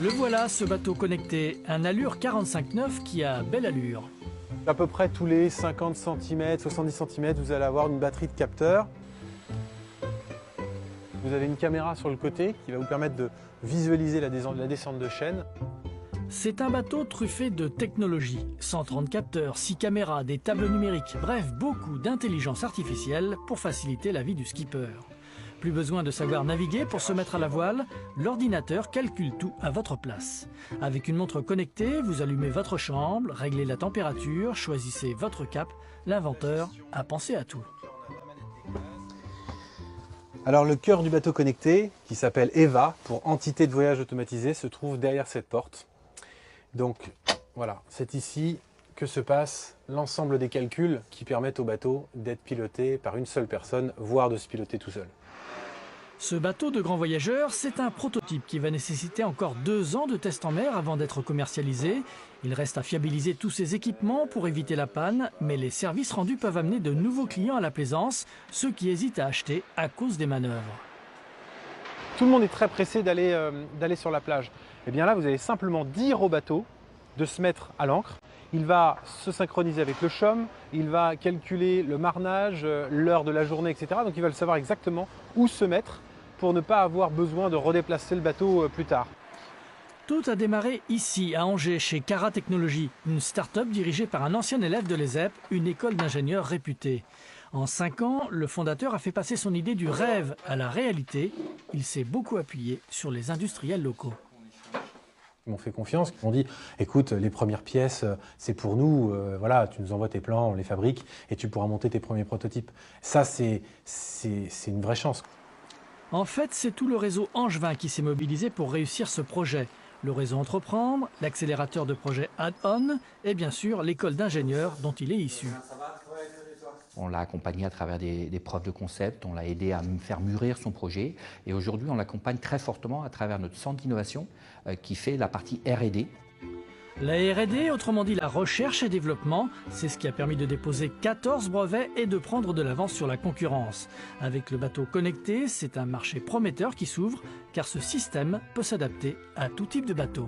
Le voilà, ce bateau connecté, un Allure 45-9 qui a belle allure. À peu près tous les 50 cm, 70 cm, vous allez avoir une batterie de capteurs. Vous avez une caméra sur le côté qui va vous permettre de visualiser la descente de chaîne. C'est un bateau truffé de technologie. 130 capteurs, 6 caméras, des tableaux numériques, bref, beaucoup d'intelligence artificielle pour faciliter la vie du skipper. Plus besoin de savoir naviguer pour se mettre à la voile, l'ordinateur calcule tout à votre place. Avec une montre connectée, vous allumez votre chambre, réglez la température, choisissez votre cap. L'inventeur a pensé à tout. Alors le cœur du bateau connecté, qui s'appelle EVA, pour entité de voyage automatisée, se trouve derrière cette porte. Donc voilà, c'est ici que se passe l'ensemble des calculs qui permettent au bateau d'être piloté par une seule personne, voire de se piloter tout seul. Ce bateau de grand voyageur, c'est un prototype qui va nécessiter encore 2 ans de test en mer avant d'être commercialisé. Il reste à fiabiliser tous ces équipements pour éviter la panne, mais les services rendus peuvent amener de nouveaux clients à la plaisance, ceux qui hésitent à acheter à cause des manœuvres. Tout le monde est très pressé d'aller sur la plage. Et bien là, vous allez simplement dire au bateau de se mettre à l'ancre. Il va se synchroniser avec le CHOM, il va calculer le marnage, l'heure de la journée, etc. Donc il va le savoir exactement où se mettre pour ne pas avoir besoin de redéplacer le bateau plus tard. Tout a démarré ici, à Angers, chez Cara Technologies, une start-up dirigée par un ancien élève de l'ESEP, une école d'ingénieurs réputée. En 5 ans, le fondateur a fait passer son idée du rêve à la réalité. Il s'est beaucoup appuyé sur les industriels locaux. Ils m'ont fait confiance, ils m'ont dit écoute, les premières pièces c'est pour nous, voilà, tu nous envoies tes plans, on les fabrique et tu pourras monter tes premiers prototypes. Ça c'est une vraie chance. En fait, c'est tout le réseau Angevin qui s'est mobilisé pour réussir ce projet. Le réseau Entreprendre, l'accélérateur de projet Add-on et bien sûr l'école d'ingénieurs dont il est issu. On l'a accompagné à travers des preuves de concept, on l'a aidé à faire mûrir son projet et aujourd'hui on l'accompagne très fortement à travers notre centre d'innovation qui fait la partie R&D. La R&D, autrement dit la recherche et développement, c'est ce qui a permis de déposer 14 brevets et de prendre de l'avance sur la concurrence. Avec le bateau connecté, c'est un marché prometteur qui s'ouvre car ce système peut s'adapter à tout type de bateau.